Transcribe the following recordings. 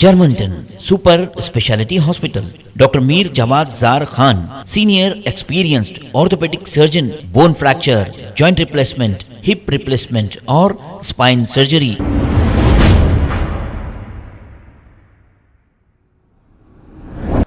Germantown Super Speciality Hospital. Dr. Mir Jawad Zar Khan, senior experienced orthopedic surgeon, bone fracture, joint replacement, hip replacement or spine surgery.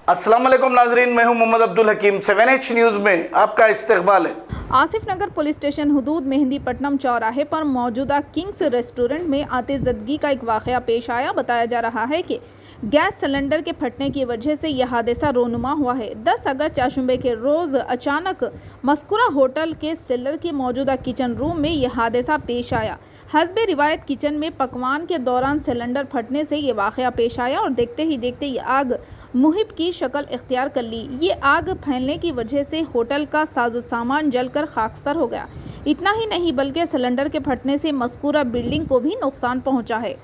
अस्सलाम वालेकुम नाजरीन, मैं हूं मोहम्मद अब्दुल हकीम। 7H news में आपका इस्तकबाल है। आसिफ नगर पुलिस स्टेशन हुदूद मेहंदीपट्टनम चौराहे पर मौजूदा किंग्स रेस्टोरेंट में आतिशज़दगी का एक वाक़या पेश आया। बताया जा रहा है कि गैस सिलेंडर के फटने की वजह से यह हादसा रोनुमा हुआ है। 10 अगस्त चाशुंबे के रोज़ अचानक मस्कुरा होटल के सेलर के मौजूदा किचन रूम में यह हादसा पेश आया। हस्बे रिवायत किचन में पकवान के दौरान सिलेंडर फटने से ये वाक़या पेश आया और देखते ही देखते ये आग मुहिब की शक्ल इख्तियार कर ली। ये आग फैलने की वजह से होटल का साजो सामान जलकर खाकस्तर हो गया। इतना ही नहीं बल्कि सिलेंडर के फटने से मज़कूरा बिल्डिंग को भी नुकसान पहुंचा है।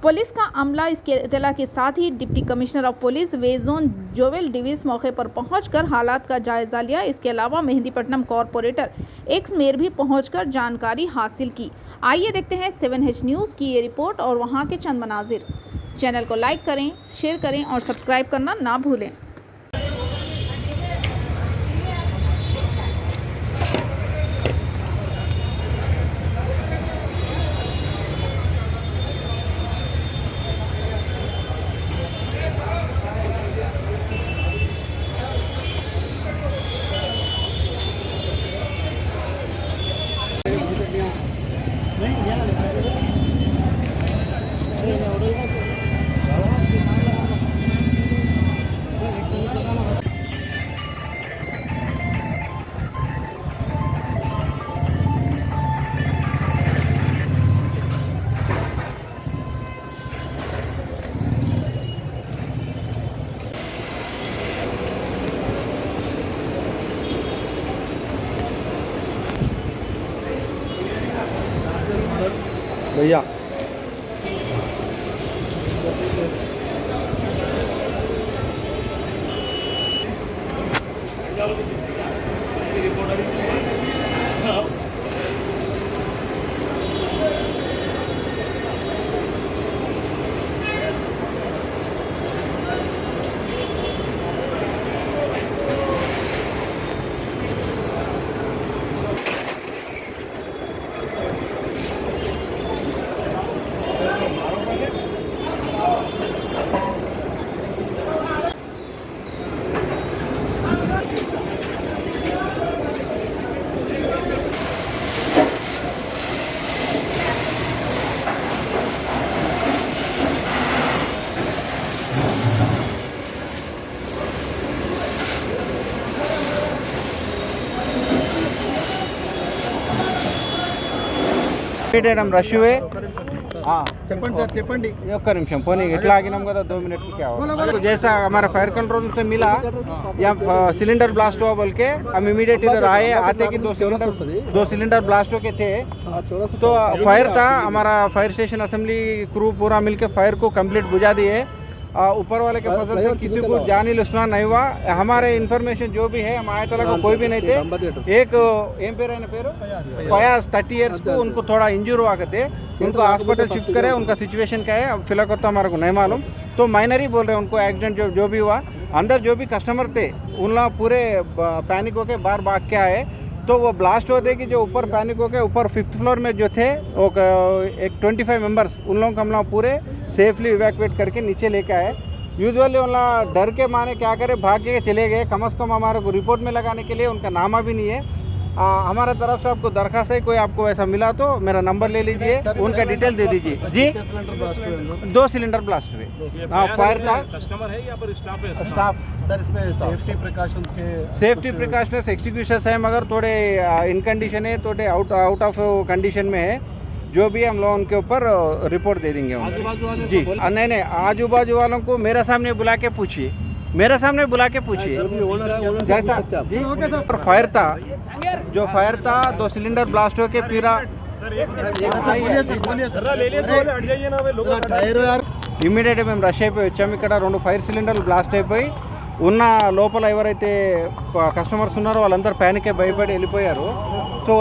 पुलिस का अमला इसके इत्तला के साथ ही डिप्टी कमिश्नर ऑफ पुलिस वे जोन जोवेल डिविस मौके पर पहुंचकर हालात का जायज़ा लिया। इसके अलावा मेहंदीपट्टनम कॉरपोरेटर एक्स मेयर भी पहुंचकर जानकारी हासिल की। आइए देखते हैं 7H न्यूज़ की ये रिपोर्ट और वहां के चंद मनाजिर। चैनल को लाइक करें, शेयर करें और सब्सक्राइब करना ना भूलें। भैया రష్ చెప్పండి ఒక్క నిమిషం పోనీ ఎట్లా ఆగినాం కదా 2 मिनट की क्या हो जैसा हमारा फायर कंट्रोल से मिला यहाँ सिलेंडर ब्लास्ट हुआ बोल के हम इमीडिएट इधर आए। आते कि 2 सिलेंडर ब्लास्ट हो के थे तो फायर था। हमारा फायर स्टेशन असेंबली क्रू पूरा मिलके फायर को कंप्लीट बुझा दिए। ऊपर वाले के फसल से किसी को जानी नुकसान नहीं हुआ। हमारे इन्फॉर्मेशन जो भी है हम आए तला को कोई भी नहीं थे। एक एम पेर फयाज 30 ईयर्स को उनको थोड़ा इंजर हुआ करते, उनको हॉस्पिटल शिफ्ट करे। उनका सिचुएशन क्या है अब फिलहाल तो हमारे को नहीं मालूम, तो माइनर ही बोल रहे हैं। उनको एक्सीडेंट जो भी हुआ, अंदर जो भी कस्टमर थे उन लोग पूरे पैनिक होके बाहर भाग के आए। तो वो ब्लास्ट होते कि जो ऊपर पैनिक हो गए, ऊपर 5th फ्लोर में जो थे वो एक 25 मेंबर्स उन लोगों को हम लोग पूरे सेफली इवैक्यूएट करके नीचे लेके आए। यूजुअली उन लोग डर के माने क्या करे भाग के चले गए। कम से कम हमारे को रिपोर्ट में लगाने के लिए उनका नामा भी नहीं है। हमारा तरफ से आपको दरखास्त है, कोई आपको ऐसा मिला तो मेरा नंबर ले लीजिए, उनका डिटेल दे दीजिए। जी 2 सिलेंडर ब्लास्ट हुए। हाँ फायर था। कस्टमर है या पर स्टाफ है? स्टाफ सर इसमें सेफ्टी प्रिकॉशंस के सेफ्टी प्रिकॉशनर्स एक्सटिंग्विशर्स है मगर थोड़े इन कंडीशन है, थोड़े आउट ऑफ कंडीशन में है। जो भी हम लोग उनके ऊपर रिपोर्ट दे देंगे जी। नहीं आजू बाजू वालों को मेरे सामने बुला के पूछिए, मेरे सामने बुला के पूछिए जैसा जी। फायर था, जो फायर था 2 सिलेंडर ब्लास्ट हो के पूरा ఇమ్మీడియట్ మేము రష్ అయిపోయి వచ్చాము. ఇక్కడ 2 ఫైర్ సిలిండర్లు బ్లాస్ట్ అయిపోయి ఉన్న లోపల ఎవరైతే కస్టమర్స్ ఉన్నారో వాళ్ళందరూ ప్యానిక్ అయి భయపడి వెళ్ళిపోయారు. So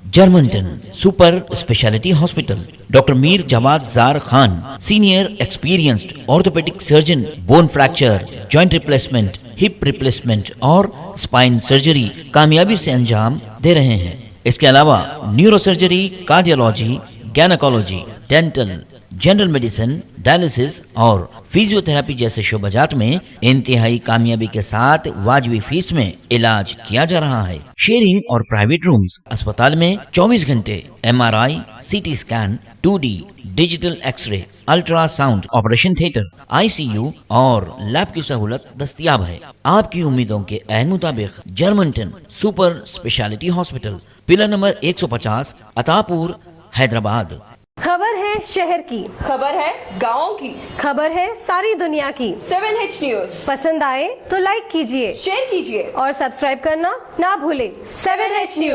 Germanton super speciality hospital doctor Mir Jamat Zar Khan senior experienced orthopaedic surgeon bone fracture joint replacement hip replacement और स्पाइन सर्जरी कामयाबी से अंजाम दे रहे हैं। इसके अलावा neurosurgery, cardiology, gynaecology, dental, general medicine, dialysis और फिजियोथेरेपी जैसे शोबाजात में इंतहाई कामयाबी के साथ वाजबी फीस में इलाज किया जा रहा है। शेयरिंग और प्राइवेट रूम्स, अस्पताल में 24 घंटे MRI, CT scan, 2D digital X ray, ultrasound, operation theatre, ICU और लैब की सहूलत दस्तयाब है। आपकी उम्मीदों के ऐन मुताबिक Germanton super speciality hospital, pillar number 150, Attapur, Hyderabad. खबर है शहर की, खबर है गाँव की, खबर है सारी दुनिया की। 7H न्यूज पसंद आए तो लाइक कीजिए, शेयर कीजिए और सब्सक्राइब करना ना भूलें। 7H news.